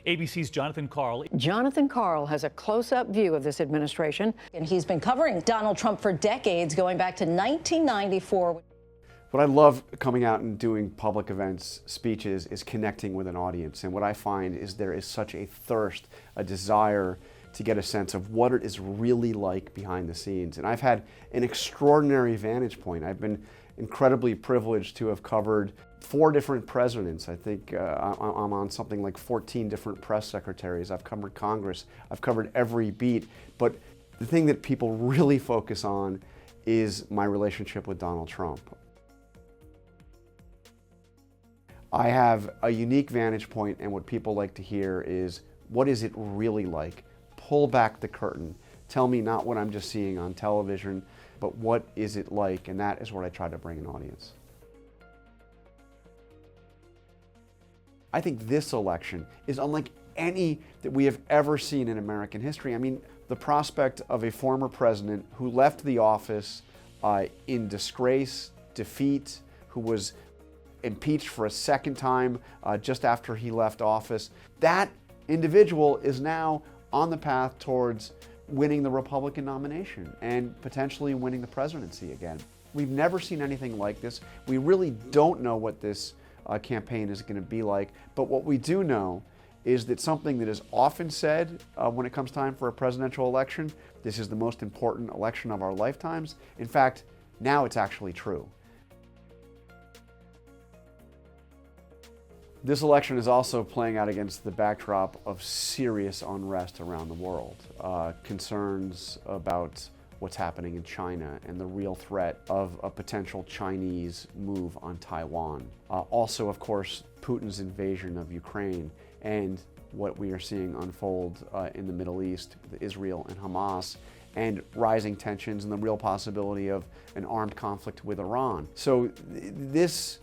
ABC's Jonathan Karl. Jonathan Karl has a close-up view of this administration. And he's been covering Donald Trump for decades, going back to 1994. What I love coming out and doing public events, speeches, is connecting with an audience. And what I find is there is such a thirst, a desire to get a sense of what it is really like behind the scenes. And I've had an extraordinary vantage point. I've been incredibly privileged to have covered 4 different presidents. I think I'm on something like 14 different press secretaries. I've covered Congress. I've covered every beat. But the thing that people really focus on is my relationship with Donald Trump. I have a unique vantage point, and what people like to hear is, what is it really like? Pull back the curtain. Tell me not what I'm just seeing on television, but what is it like? And that is what I try to bring an audience. I think this election is unlike any that we have ever seen in American history. I mean, the prospect of a former president who left the office in disgrace, defeat, who was impeached for a second time just after he left office. That individual is now on the path towards winning the Republican nomination and potentially winning the presidency again. We've never seen anything like this. We really don't know what this campaign is going to be like, but what we do know is that something that is often said when it comes time for a presidential election, this is the most important election of our lifetimes. In fact, now it's actually true. This election is also playing out against the backdrop of serious unrest around the world. Concerns about what's happening in China and the real threat of a potential Chinese move on Taiwan. Also, of course, Putin's invasion of Ukraine and what we are seeing unfold in the Middle East, Israel and Hamas, and rising tensions and the real possibility of an armed conflict with Iran. So this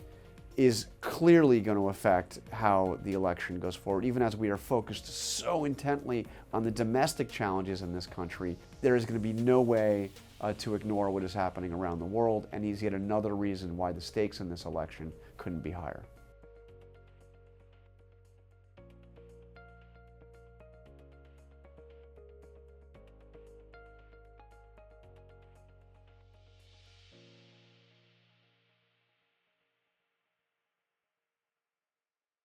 is clearly going to affect how the election goes forward. Even as we are focused so intently on the domestic challenges in this country, there is going to be no way to ignore what is happening around the world, and is yet another reason why the stakes in this election couldn't be higher.